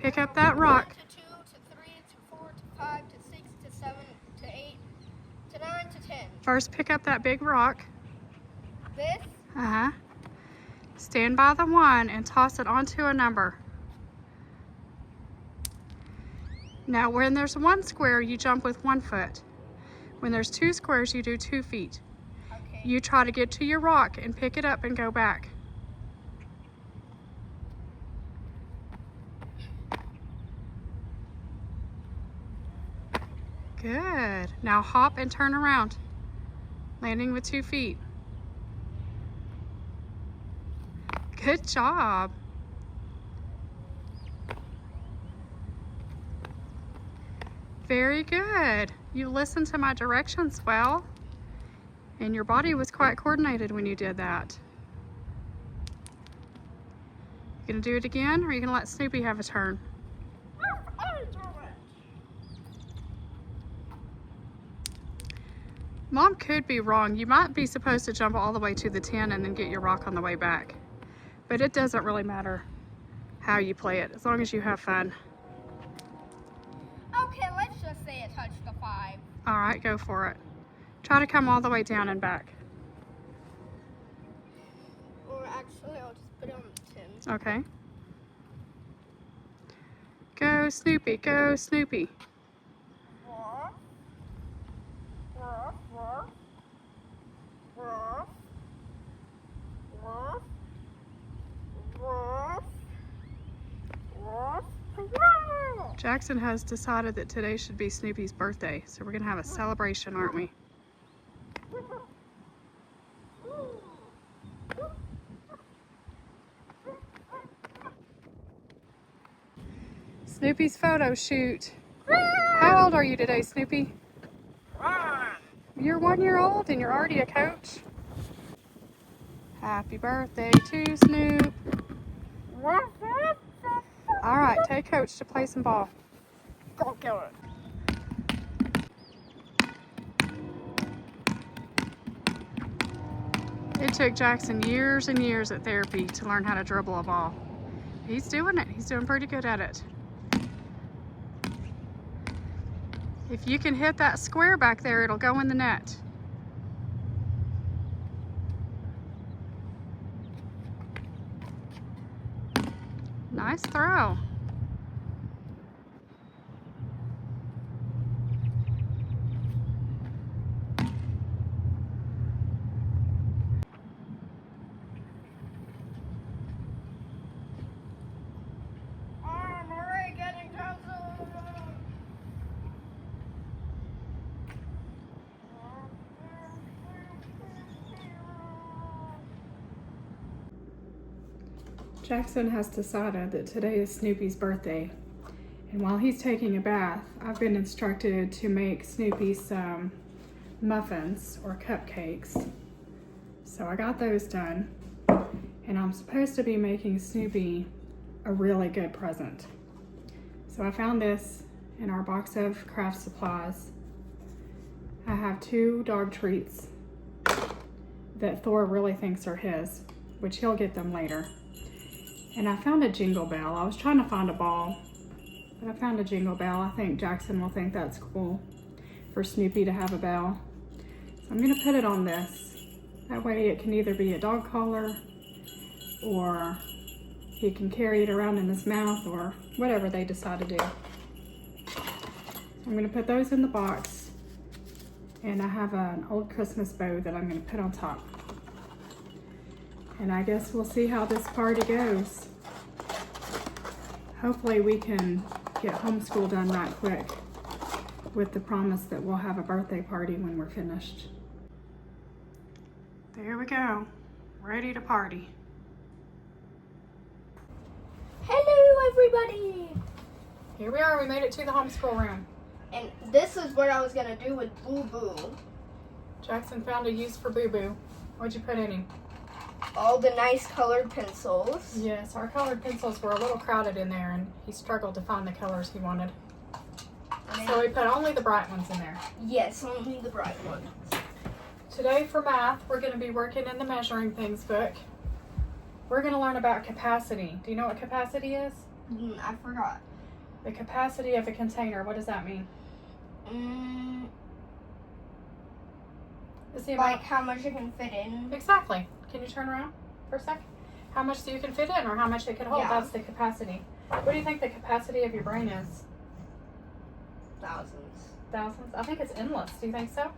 Pick up that rock. To 2, to 3, to 4, to 5, to 6, to 7, to 8, to 9, to 10. First, pick up that big rock. This? Uh-huh. Stand by the 1 and toss it onto a number. Now, when there's 1 square, you jump with 1 foot. When there's 2 squares, you do 2 feet. Okay. You try to get to your rock and pick it up and go back. Good. Now hop and turn around, landing with 2 feet. Good job. Very good. You listened to my directions well, and your body was quite coordinated when you did that. You gonna do it again, or are you gonna let Snoopy have a turn? Mom could be wrong. You might be supposed to jump all the way to the 10 and then get your rock on the way back. But it doesn't really matter how you play it, as long as you have fun. Okay, let's just say it touched the 5. All right, go for it. Try to come all the way down and back. Or actually, I'll just put it on the 10. Okay. Go Snoopy, go Snoopy. Jackson has decided that today should be Snoopy's birthday, so we're gonna have a celebration, aren't we? Snoopy's photo shoot. How old are you today, Snoopy? 1. You're 1 year old and you're already a coach? Happy birthday to Snoop. All right, take Coach to play some ball. Go kill it. It took Jackson years and years at therapy to learn how to dribble a ball. He's doing it. He's doing pretty good at it. If you can hit that square back there, it'll go in the net. Nice throw. I'm already getting closer. Jackson has decided that today is Snoopy's birthday, and while he's taking a bath, I've been instructed to make Snoopy some muffins or cupcakes. So I got those done, and I'm supposed to be making Snoopy a really good present. So I found this in our box of craft supplies. I have 2 dog treats that Thor really thinks are his, which he'll get them later. And I found a jingle bell. I was trying to find a ball, but I found a jingle bell. I think Jackson will think that's cool for Snoopy to have a bell. So I'm gonna put it on this. That way it can either be a dog collar, or he can carry it around in his mouth, or whatever they decide to do. I'm gonna put those in the box, and I have an old Christmas bow that I'm gonna put on top. And I guess we'll see how this party goes. Hopefully we can get homeschool done right quick, with the promise that we'll have a birthday party when we're finished. There we go, ready to party. Hello, everybody. Here we are, we made it to the homeschool room. And this is what I was gonna do with Boo Boo. Jackson found a use for Boo Boo. What'd you put in him? All the nice colored pencils. Yes, our colored pencils were a little crowded in there, and he struggled to find the colors he wanted. So we put only the bright ones in there. Yes, only the bright ones. Today for math, we're going to be working in the measuring things book. We're going to learn about capacity. Do you know what capacity is? I forgot. The capacity of a container, what does that mean? Like how much it can fit in. Exactly. Can you turn around for a sec? How much you can fit in or how much it can hold? Yeah. That's the capacity. What do you think the capacity of your brain is? Thousands. Thousands? I think it's endless. Do you think so?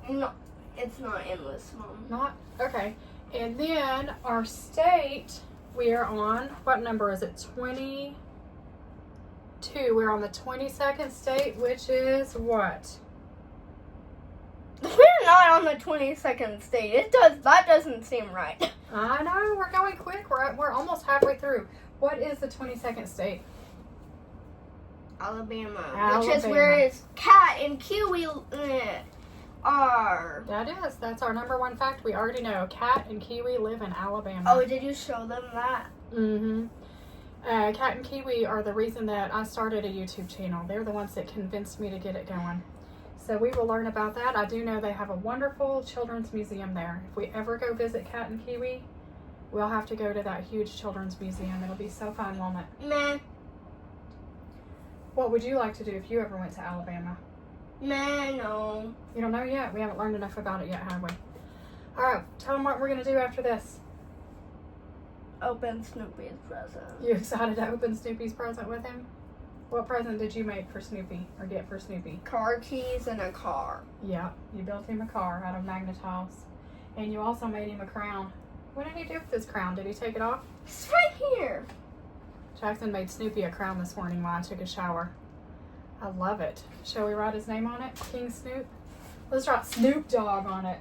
No, it's not endless, Mom. Not? Okay. And then our state, we are on, what number is it? 22. We're on the 22nd state, which is what? We're not on the 22nd state. That doesn't seem right. I know, we're going quick. We're almost halfway through. What is the 22nd state? Alabama. Which is where it's cat and kiwi are. That is. That's our number one fact. We already know. Cat and kiwi live in Alabama. Oh, did you show them that? Mm-hmm. Cat and kiwi are the reason that I started a YouTube channel. They're the ones that convinced me to get it going. So we will learn about that. I do know they have a wonderful children's museum there. If we ever go visit Cat and Kiwi, we'll have to go to that huge children's museum. It'll be so fun, won't it? Meh. What would you like to do if you ever went to Alabama? Meh, no. You don't know yet? We haven't learned enough about it yet, have we? All right, tell them what we're going to do after this. Open Snoopy's present. You excited to open Snoopy's present with him? What present did you make for Snoopy or get for Snoopy? Car keys and a car. Yeah, you built him a car out of magnetiles. And you also made him a crown. What did he do with this crown? Did he take it off? It's right here. Jackson made Snoopy a crown this morning while I took a shower. I love it. Shall we write his name on it? King Snoop? Let's write Snoop Dogg on it.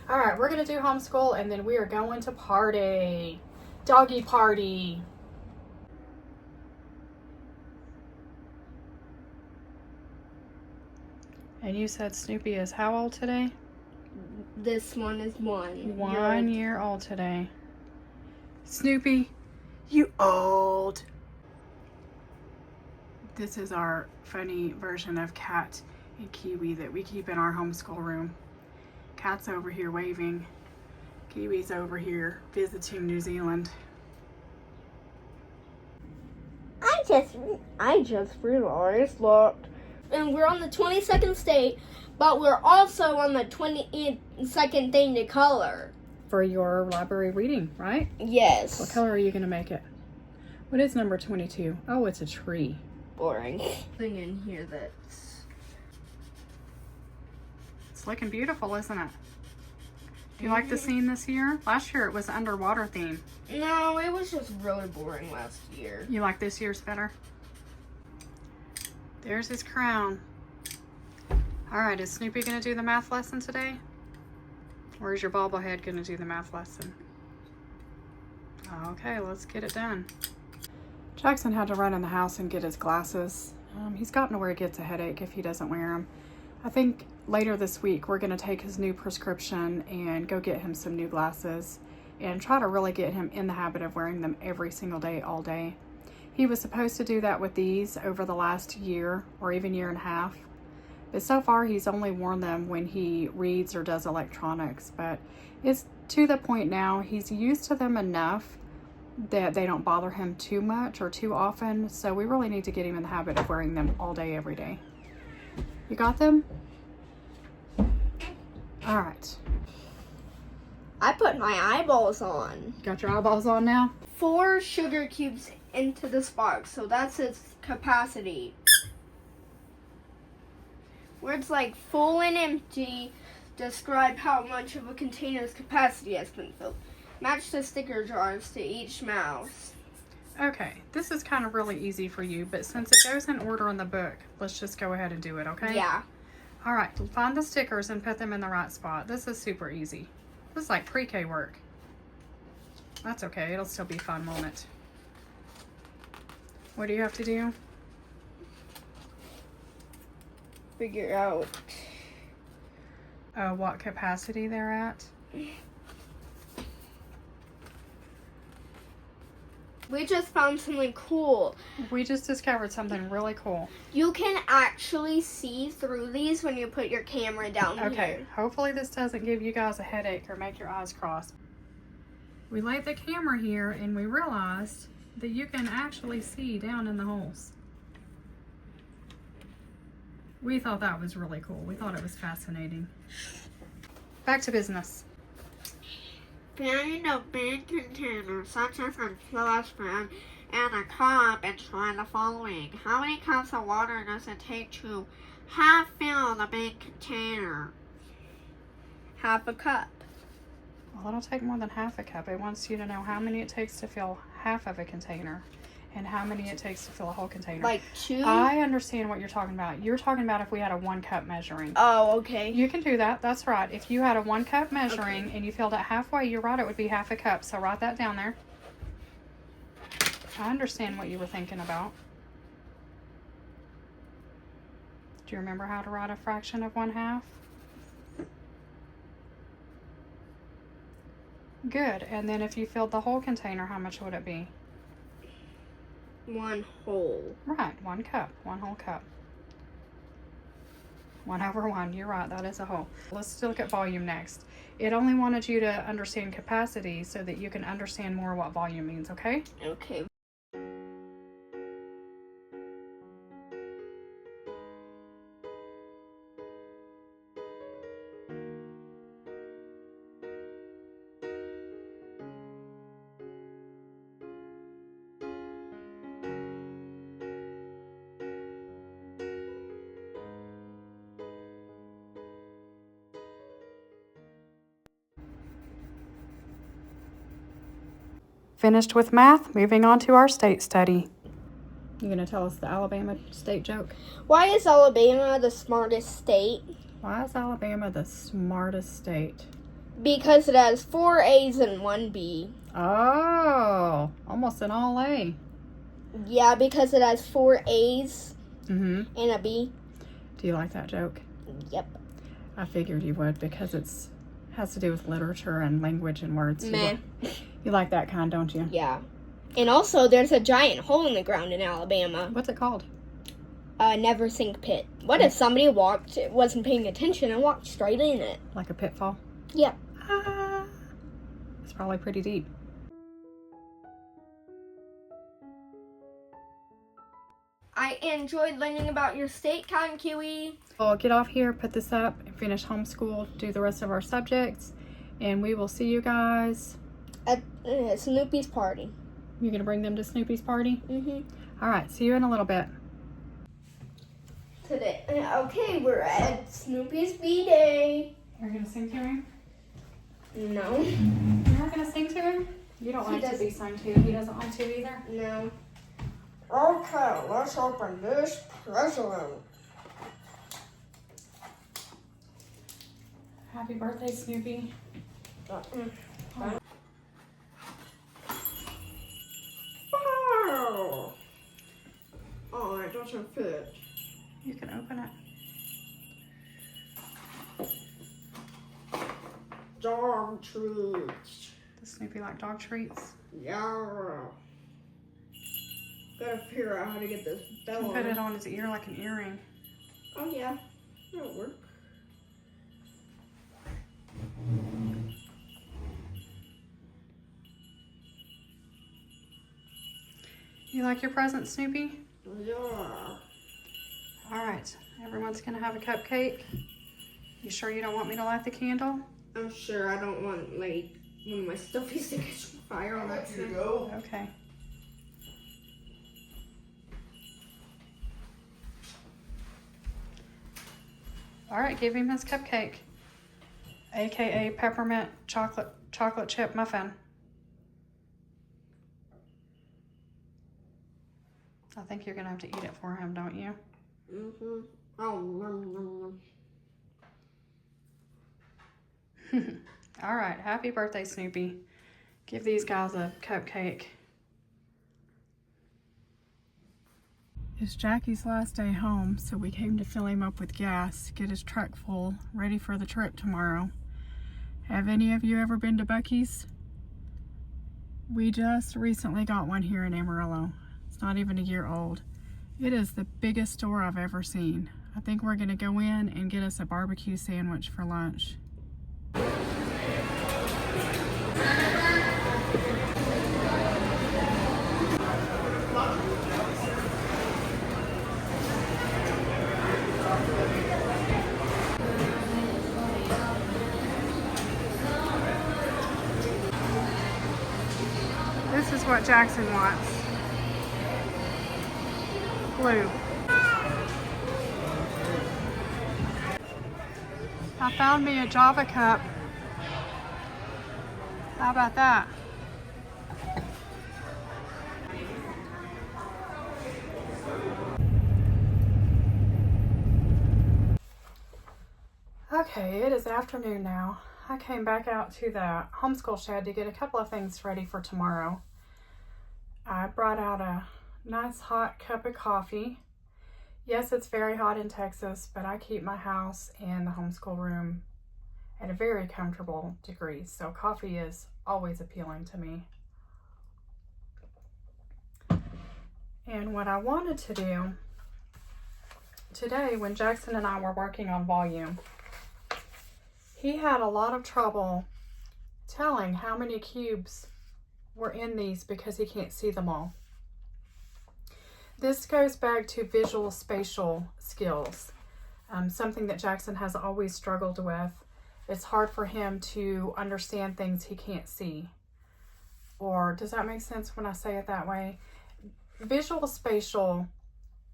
All right, we're going to do homeschool and then we are going to party. Doggy party. And you said Snoopy is how old today? This one is 1. 1 year old today. Snoopy, you old. This is our funny version of Cat and Kiwi that we keep in our homeschool room. Cat's over here waving. Kiwi's over here visiting New Zealand. I just realized, look. And we're on the 22nd state, but we're also on the 22nd thing to color. For your library reading, right? Yes. What color are you going to make it? What is number 22? Oh, it's a tree. Boring. Thing in here that's... It's looking beautiful, isn't it? Do you like the scene this year? Last year it was underwater theme. No, it was just really boring last year. You like this year's better? There's his crown. All right, is Snoopy going to do the math lesson today? Or is your bobblehead going to do the math lesson? Okay, let's get it done. Jackson had to run in the house and get his glasses. He's gotten to where he gets a headache if he doesn't wear them. I think later this week we're going to take his new prescription and go get him some new glasses and try to really get him in the habit of wearing them every single day, all day. He was supposed to do that with these over the last year or even year and a half. But so far he's only worn them when he reads or does electronics. But it's to the point now he's used to them enough that they don't bother him too much or too often. So we really need to get him in the habit of wearing them all day, every day. You got them? All right. I put my eyeballs on. Got your eyeballs on now? 4 sugar cubes into the spark, so that's its capacity. Words like full and empty describe how much of a container's capacity has been filled. Match the sticker jars to each mouse. Okay, this is kind of really easy for you, but since it goes in order in the book, let's just go ahead and do it, okay? Yeah. All right, find the stickers and put them in the right spot. This is super easy. This is like pre-K work. That's okay, it'll still be fun, won't it? What do you have to do? Figure out What capacity they're at. We just found something cool. We just discovered something really cool. You can actually see through these when you put your camera down Okay, here. hopefully this doesn't give you guys a headache or make your eyes cross. we laid the camera here and we realized that you can actually see down in the holes. We thought that was really cool. We thought it was fascinating. Back to business. Find a big container, such as a saucepan, and a cup, and try the following. How many cups of water does it take to half fill the big container? Half a cup. Well, it'll take more than half a cup. It wants you to know how many it takes to fill half of a container and how many it takes to fill a whole container. Like 2? I understand what you're talking about. You're talking about if we had a 1 cup measuring. Oh, okay. You can do that. That's right. If you had a 1 cup measuring and you filled it halfway, you're right. It would be half a cup. So write that down there. I understand what you were thinking about. Do you remember how to write a fraction of 1/2? Good. And then if you filled the whole container, how much would it be? 1 whole. Right. 1 cup. 1 whole cup. 1/1. You're right. That is a whole. Let's look at volume next. It only wanted you to understand capacity so that you can understand more what volume means, okay? Okay. Finished with math, moving on to our state study. You gonna tell us the Alabama state joke? Why is Alabama the smartest state? Why is Alabama the smartest state? Because it has 4 A's and 1 B. Oh, almost an all A. Yeah, because it has 4 A's Mm-hmm. and a B. Do you like that joke? Yep. I figured you would because it's has to do with literature and language and words. Man. You like that kind, don't you? Yeah. And also, there's a giant hole in the ground in Alabama. What's it called? Never sink pit. What if somebody wasn't paying attention and walked straight in it? Like a pitfall? Yep. Ah, it's probably pretty deep. I enjoyed learning about your state, Cotton Kiwi. Well, get off here, put this up, and finish homeschool, do the rest of our subjects, and we will see you guys. At Snoopy's party. You're going to bring them to Snoopy's party? Mm-hmm. All right, see you in a little bit. Today. Okay, we're at Snoopy's B-Day. You're going to sing to him? No. You're not going to sing to him? You don't like to be sung to. He doesn't like to either? No. Okay, let's open this present. Happy birthday, Snoopy. Wow. Oh, it doesn't fit. You can open it. Dog treats. Does Snoopy like dog treats? Yeah. Gotta figure out how to get this bell on. Put it on his ear like an earring. Oh yeah, that'll work. You like your present, Snoopy? Yeah. All right, everyone's gonna have a cupcake. You sure you don't want me to light the candle? I'm sure I don't want like one of my stuffies to catch fire on that thing. Okay. All right, give him his cupcake, AKA peppermint chocolate chip muffin. I think you're gonna have to eat it for him, don't you? Mm-hmm. Oh, All right, happy birthday, Snoopy. Give these guys a cupcake. It's Jackie's last day home, so we came to fill him up with gas, get his truck full, ready for the trip tomorrow. Have any of you ever been to Buc-ee's? We just recently got one here in Amarillo. It's not even a year old. It is the biggest store I've ever seen. I think we're gonna go in and get us a barbecue sandwich for lunch. what Jackson wants. Blue. I found me a Java cup. How about that? Okay, it is afternoon now. I came back out to the homeschool shed to get a couple of things ready for tomorrow. I brought out a nice hot cup of coffee. Yes, it's very hot in Texas, but I keep my house and the homeschool room at a very comfortable degree, so coffee is always appealing to me. And what I wanted to do today, when Jackson and I were working on volume, he had a lot of trouble telling how many cubes were in these because he can't see them all. This goes back to visual spatial skills, something that Jackson has always struggled with. It's hard for him to understand things he can't see. Or does that make sense when I say it that way? Visual spatial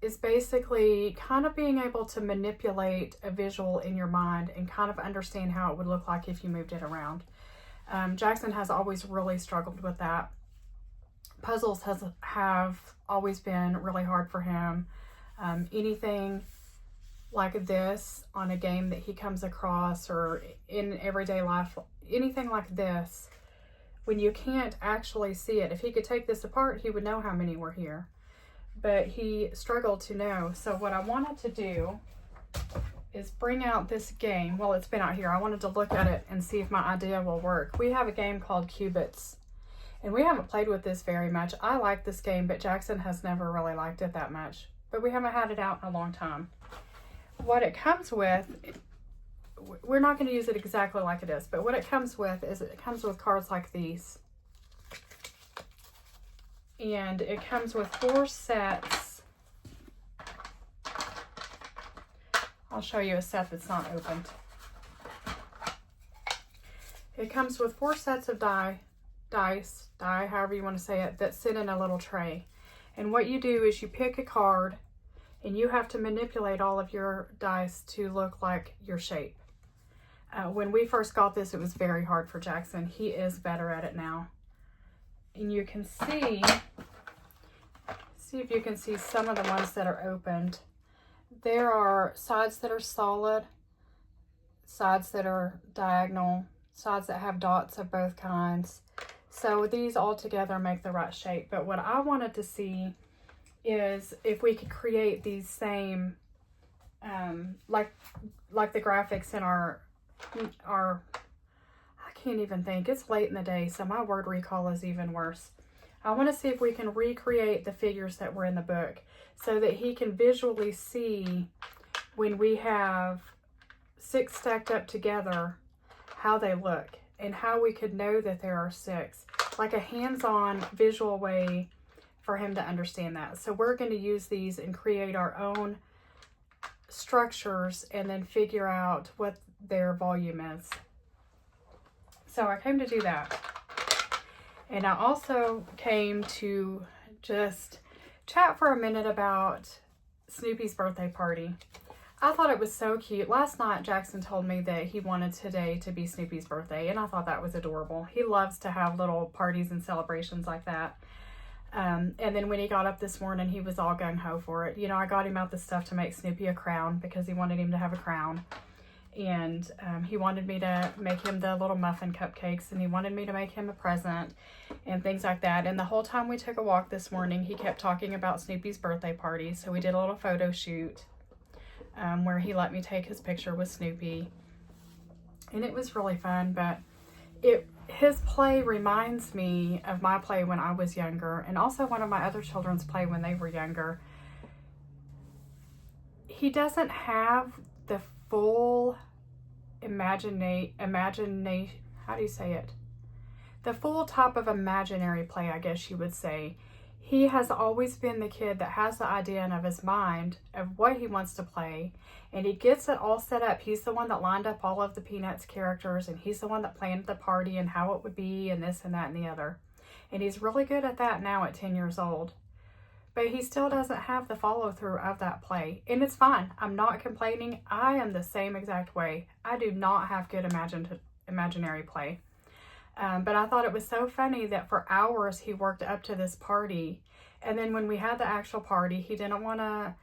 is basically kind of being able to manipulate a visual in your mind and kind of understand how it would look like if you moved it around. Jackson has always really struggled with that. Puzzles have always been really hard for him. Anything like this on a game that he comes across or in everyday life, anything like this, when you can't actually see it. If he could take this apart, he would know how many were here. But he struggled to know. So what I wanted to do is bring out this game. Well, it's been out here. I wanted to look at it and see if my idea will work. We have a game called Cubits, and we haven't played with this very much. I like this game, but Jackson has never really liked it that much. But we haven't had it out in a long time. What it comes with, we're not going to use it exactly like it is, but what it comes with is it comes with cards like these. And it comes with 4 sets. I'll show you a set that's not opened. It comes with 4 sets of dice, however you want to say it, that sit in a little tray. And what you do is you pick a card and you have to manipulate all of your dice to look like your shape. When we first got this, it was very hard for Jackson. He is better at it now. And you can see if you can see some of the ones that are opened. There are sides that are solid, sides that are diagonal, sides that have dots of both kinds. So these all together make the right shape. But what I wanted to see is if we could create these same, like the graphics in our, I can't even think. It's late in the day, so my word recall is even worse. I want to see if we can recreate the figures that were in the book so that he can visually see when we have 6 stacked up together, how they look and how we could know that there are 6. Like a hands-on visual way for him to understand that. So we're going to use these and create our own structures and then figure out what their volume is. So I came to do that. And I also came to just chat for a minute about Snoopy's birthday party. I thought it was so cute. Last night, Jackson told me that he wanted today to be Snoopy's birthday, and I thought that was adorable. He loves to have little parties and celebrations like that. And then when he got up this morning, he was all gung-ho for it. You know, I got him out the stuff to make Snoopy a crown because he wanted him to have a crown. And he wanted me to make him the little muffin cupcakes, and he wanted me to make him a present and things like that. And the whole time we took a walk this morning, he kept talking about Snoopy's birthday party. So we did a little photo shoot where he let me take his picture with Snoopy. And it was really fun, but his play reminds me of my play when I was younger, and also one of my other children's play when they were younger. He doesn't have the full how do you say it? The full type of imaginary play, I guess you would say. He has always been the kid that has the idea in his mind of what he wants to play, and he gets it all set up. He's the one that lined up all of the Peanuts characters, and he's the one that planned the party and how it would be and this and that and the other. And he's really good at that now at 10 years old. But he still doesn't have the follow through of that play. And it's fine. I'm not complaining. I am the same exact way. I do not have good imaginary play. But I thought it was so funny that for hours he worked up to this party. And then when we had the actual party, he didn't want to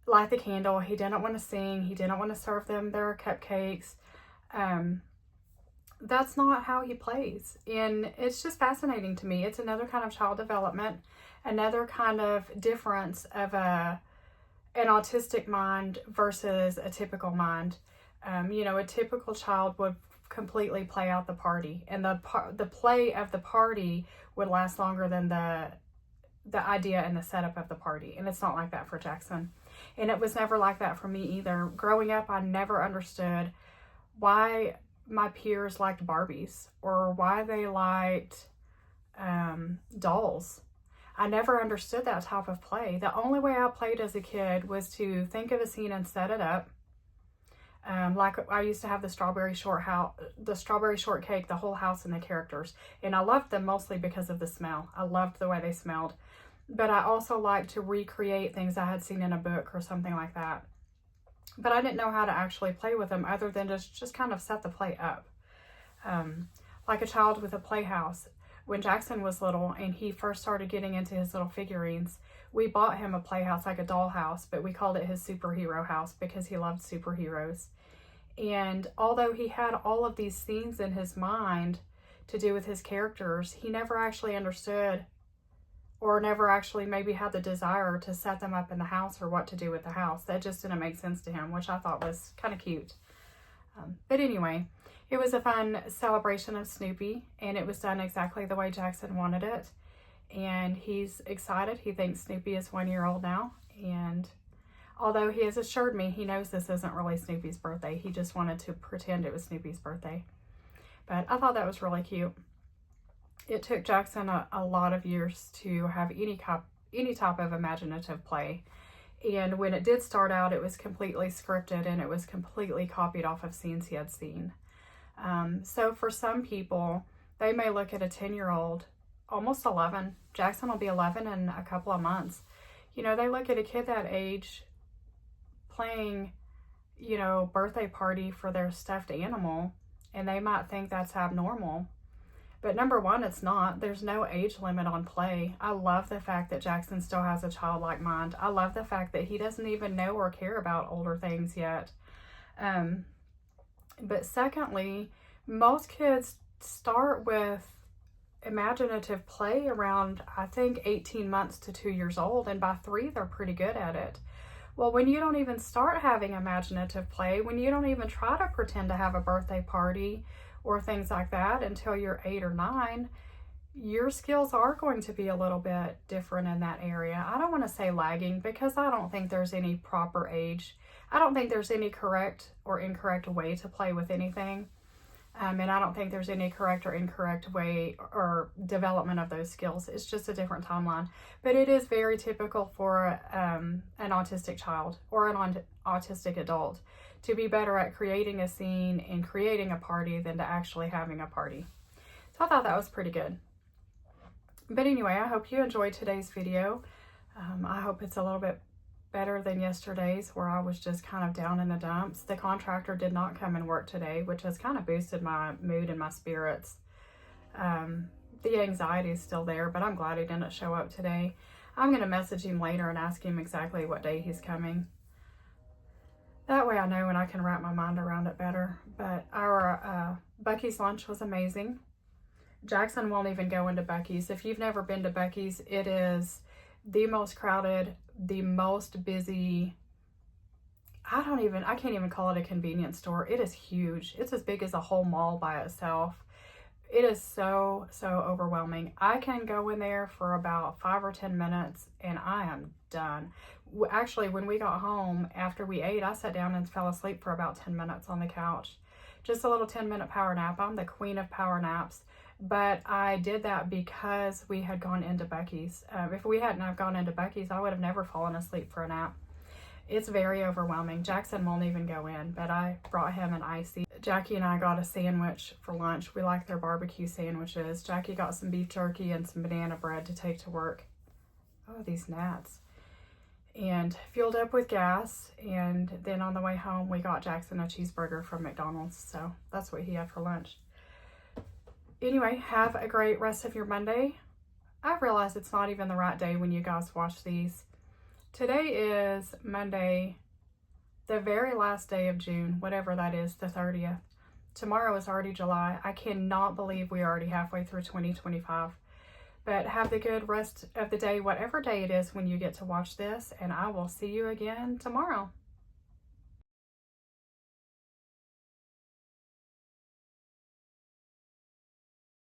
light the candle. He didn't want to sing. He didn't want to serve them their cupcakes. That's not how he plays. And it's just fascinating to me. It's another kind of child development, another kind of difference of an autistic mind versus a typical mind. You know, a typical child would completely play out the party, and the play of the party would last longer than the idea and the setup of the party. And it's not like that for Jackson. And it was never like that for me either. Growing up, I never understood why my peers liked Barbies or why they liked dolls. I never understood that type of play. The only way I played as a kid was to think of a scene and set it up. Like I used to have the strawberry shortcake, the whole house and the characters. And I loved them mostly because of the smell. I loved the way they smelled. But I also liked to recreate things I had seen in a book or something like that. But I didn't know how to actually play with them other than just kind of set the play up. Like a child with a playhouse. When Jackson was little and he first started getting into his little figurines, we bought him a playhouse, like a dollhouse, but we called it his superhero house because he loved superheroes. And although he had all of these scenes in his mind to do with his characters, he never actually understood or never actually maybe had the desire to set them up in the house or what to do with the house. That just didn't make sense to him, which I thought was kind of cute. But anyway, it was a fun celebration of Snoopy, and it was done exactly the way Jackson wanted it. And he's excited. He thinks Snoopy is 1 year old now. And although he has assured me he knows this isn't really Snoopy's birthday, he just wanted to pretend it was Snoopy's birthday. But I thought that was really cute. It took Jackson a lot of years to have any type of imaginative play. And when it did start out, it was completely scripted and it was completely copied off of scenes he had seen. So for some people, they may look at a 10-year-old, almost 11. Jackson will be 11 in a couple of months. You know, they look at a kid that age playing, you know, birthday party for their stuffed animal, and they might think that's abnormal. But number one, it's not. There's no age limit on play. I love the fact that Jackson still has a childlike mind. I love the fact that he doesn't even know or care about older things yet. But secondly, most kids start with imaginative play around, I think, 18 months to 2 years old. And by 3, they're pretty good at it. Well, when you don't even start having imaginative play, when you don't even try to pretend to have a birthday party or things like that until you're 8 or 9, your skills are going to be a little bit different in that area. I don't want to say lagging because I don't think there's any proper age. I don't think there's any correct or incorrect way to play with anything. And I don't think there's any correct or incorrect way or development of those skills. It's just a different timeline. But it is very typical for an autistic child or an autistic adult to be better at creating a scene and creating a party than to actually having a party. So I thought that was pretty good. But anyway, I hope you enjoyed today's video. I hope it's a little bit better than yesterday's where I was just kind of down in the dumps. The contractor did not come and work today, which has kind of boosted my mood and my spirits. The anxiety is still there, but I'm glad he didn't show up today. I'm going to message him later and ask him exactly what day he's coming. That way I know and I can wrap my mind around it better. But our Buc-ee's lunch was amazing. Jackson won't even go into Buc-ee's. If you've never been to Buc-ee's, it is the most crowded, the most busy. I can't even call it a convenience store. It is huge. It's as big as a whole mall by itself. It is so overwhelming. I can go in there for about 5 or 10 minutes and I am done. Actually, when we got home after we ate, I sat down and fell asleep for about 10 minutes on the couch. Just a little 10-minute power nap. I'm the queen of power naps. But I did that because we had gone into Buc-ee's. If we hadn't have gone into Buc-ee's, I would have never fallen asleep for a nap. It's very overwhelming. Jackson won't even go in, but I brought him an icy. Jackie and I got a sandwich for lunch. We like their barbecue sandwiches. Jackie got some beef jerky and some banana bread to take to work. Oh, these gnats. And fueled up with gas. And then on the way home, we got Jackson a cheeseburger from McDonald's. So that's what he had for lunch. Anyway, have a great rest of your Monday. I realize it's not even the right day when you guys watch these. Today is Monday, the very last day of June, whatever that is, the 30th. Tomorrow is already July. I cannot believe we're already halfway through 2025. But have the good rest of the day, whatever day it is when you get to watch this, and I will see you again tomorrow.